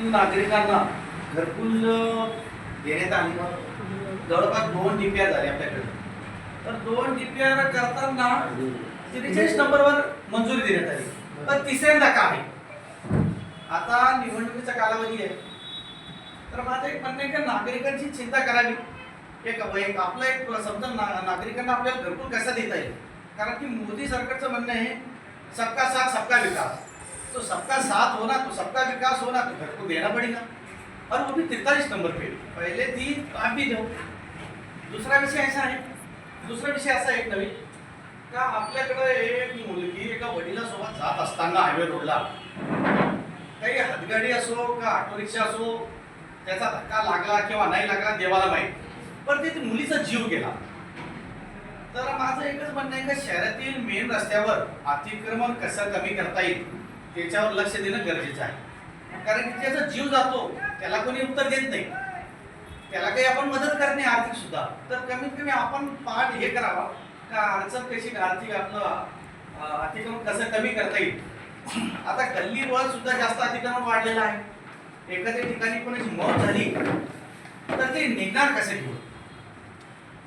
नागरिकांना घरकुल देण्यात आली. जवळपास 2 DPR झाले आपल्याकडे. तर 2 DPR करताना 43 नंबरवर मंजुरी देण्यात आली. पण तिसऱ्यांदा का आहे? आता निवडणुकीचा कालावधी आहे. तर माझं एक म्हणणं आहे की नागरिकांची चिंता करावी. एक आपला एक समजा नागरिकांना आपल्याला घरकुल कसा देता येईल, कारण की मोदी सरकारचं म्हणणं आहे सबका साथ सबका विकास. तो सबका साथ होना, तो सबका विकास होना, तो घर को देना पड़ेगा. और वो भी 43 नंबर पे. पहले थी आप भी दो. दूसरा विषय असा आहे एक नवीन का आपल्याकडे एक मुलगी एका वडिलांसोबत जात असताना हायवे रोडला काही हातगाडी असो का ऑटो रिक्षा असो, त्याचा धक्का लागला किंवा नाही लागला देवाला माहीत, पण ते मुलीचा जीव गेला. तर माझं एकच म्हणणं आहे की शहरातील मेन रस्त्यावर अतिक्रमण कसं कमी करता येईल त्याच्यावर लक्ष देणं गरजेचं आहे. कारण की त्याचा जीव जातो, त्याला कोणी उत्तर देत नाही, त्याला काही आपण मदत करणे आर्थिक सुद्धा. तर कमीत कमी आपण पाठ हे करावा का अडचण कशी आर्थिक आपलं अतिक्रमण कसं कमी करता येईल. आता गल्लीवर सुद्धा जास्त अतिक्रमण वाढलेलं आहे. एखाद्या ठिकाणी कोणाची मौत झाली तर ते निघणार कसे घेऊन.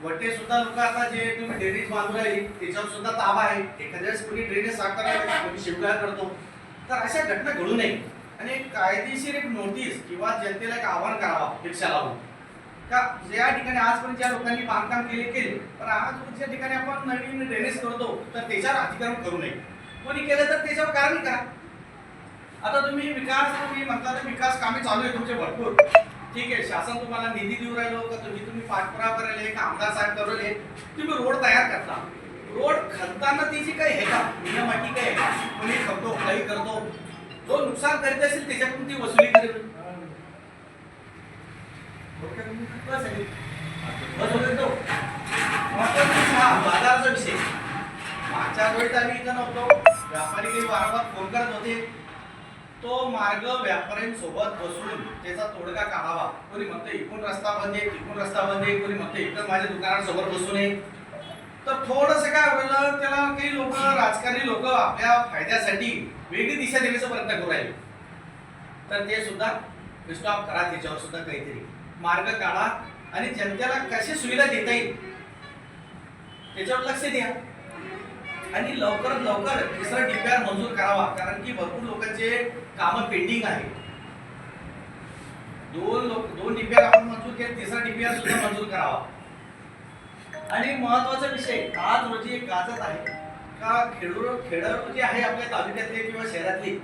वटे सुद्धा लोक आता जे तुम्ही ड्रेनेज बांधून राहिली त्याच्यावर सुद्धा ताबा आहे. एखाद्या वेळेस कोणी ड्रेनेज साफ करायला कोणी शिवगाळ करतो. तर अशा घटना घडू नये आणि एक कायदेशीर एक नोटीस किंवा जनतेला एक आवाहन करावा रिक्षा लावून का ज्या ठिकाणी आजपर्यंत ज्या लोकांनी बांधकाम केले पण आज ज्या ठिकाणी आपण नवीन ड्रेनेज करतो तर त्याच्यावर अतिक्रमण करू नये. कोणी केलं तर त्याच्यावर कारवाई करा. आता तुम्ही म्हणता तर विकास कामे चालू आहे तुमचे भरपूर, ठीक आहे. शासन तुम्हाला निधी देऊ राहिलो का तुम्ही पाठपुरावा करायला का आमदार साहेब करवले, तुम्ही रोड तयार करता. रोड खणताना त्याची काही आहे का नियम अटी काय आहे? कोणी खपतो काही करतो, जो नुकसान करीत असेल त्याच्याकडून ती वसुली करेल. बाजाराचा विषय मागच्या वेळेस आम्ही इथं नव्हतो, व्यापारी काही वारंवार फोन करत होते. तो मार्ग व्यापाऱ्यांसोबत बसून त्याचा तोडगा काढावा. कोणी म्हणतं इकडून रस्ता बंद आहे, तिकडून रस्ता बंद आहे, कोणी म्हणतं इकडं माझ्या दुकानासमोर बसू नये. तर थोडंसं काय होईल, त्याला काही लोक राजकारणी लोक आपल्या फायद्यासाठी वेगळी दिशा देण्याचा प्रयत्न करू राहिले. तर ते सुद्धा स्टॉप करा, त्याच्यावर सुद्धा काहीतरी मार्ग काढा आणि जनतेला कशी सुविधा देता येईल त्याच्यावर लक्ष द्या. आणि लवकरात लवकर तिसरा DPR मंजूर करावा, कारण की भरपूर लोकांचे कामं पेंडिंग आहे. 2 DPR आपण मंजूर केले, तिसरा DPR सुद्धा मंजूर करावा. आणि महत्वाचा विषय आज रोजी एक गाजत आहे का खेडर जे आहे आपल्या तालुक्यातले किंवा शहरातले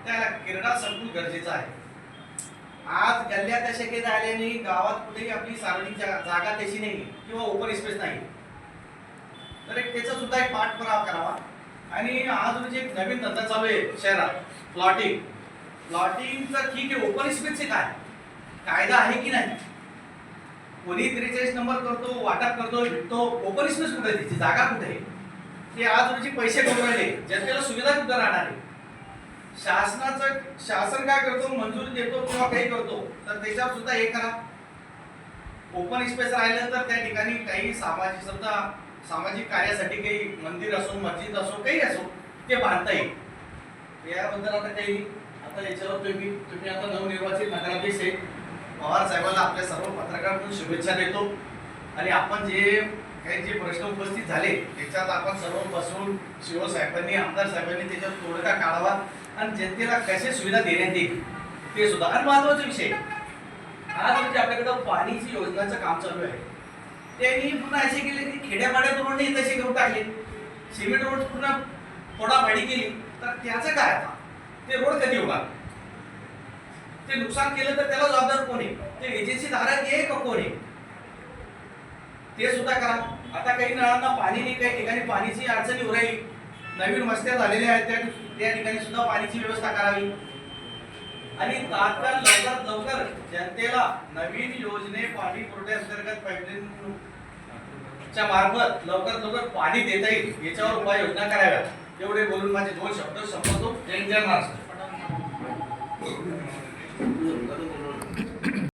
त्याला क्रीडा संकुल गरजेचं आहे. आज गल्ल्यात अशा काही झाल्याने गावात कुठेही आपली सार्वजनिक जागा तशी नाही किंवा ओपन स्पेस नाही. तर त्याचा सुद्धा एक पाठपुरावा करावा. आणि आज रोजी एक नवीन धंदा चालू आहे शहरात, प्लॉटिंगचा. ठीक आहे, ओपन स्पेसचे काय कायदा आहे की नाही? कोणी 43 नंबर करतो, वाटप करतो, विकतो, ओपन स्पेस कुठे, त्याची जागा कुठे आहे? ते आज रोजी पैसे करून राहिले, जनतेला सुविधा कुठे राहणार आहे? शासन काय करतो, मंजुरी देतो किंवा काही करतो, तर त्याच्यावर सुद्धा हे करा. ओपन स्पेस राहिलं तर त्या ठिकाणी काही सामाजिक कार्यासाठी काही मंदिर असो, मस्जिद असो, काही असो, ते बांधता येईल. याबद्दल आता काही आता याच्यावर तुम्ही आता नवनिर्वाचित नगराध्यक्ष आहे पवार साहेबांना आपल्या सर्व पत्रकारांकडून शुभेच्छा देतो. आणि आपण जे प्रश्न उपस्थित झाले त्याच्यात आपण सर्व बसून शिवसाहेबांनी आमदार साहेबांनी त्याच्यात तोडगा काढावा आणि जनतेला कशी सुविधा देण्यात येईल ते सुद्धा. आणि महत्वाचा विषय आज म्हणजे आपल्याकडं पाणीची योजनाचं काम चालू आहे. त्यांनी पुन्हा असे केले की खेड्यापाड्यात रोडने तसे घेऊन टाकले, सिमेंट रोड पुन्हा फोडाफाडी केली. तर त्याचं काय आता ते रोड कधी होणार? ते नुकसान केलं तर त्याला जबाबदार कोण आहे? ते एजन्सी धारक आहे का कोण आहे? ते सुद्धा करा. आता काही नळांना पाणी नाही, काही ठिकाणी पाणीची अडचणी होऊ राहिली, नवीन वस्त्या झालेल्या आहेत त्या ठिकाणी सुद्धा पाणीची व्यवस्था करावी. आणि तात्काळ लवकर जनतेला नवीन योजने पाणी पुरवठ्या अंतर्गत पाईपलाईनच्या मार्फत लवकर पाणी देता येईल याच्यावर उपाययोजना कराव्यात. एवढे बोलून माझे 2 शब्द संपवतो. जय महाराष्ट्र.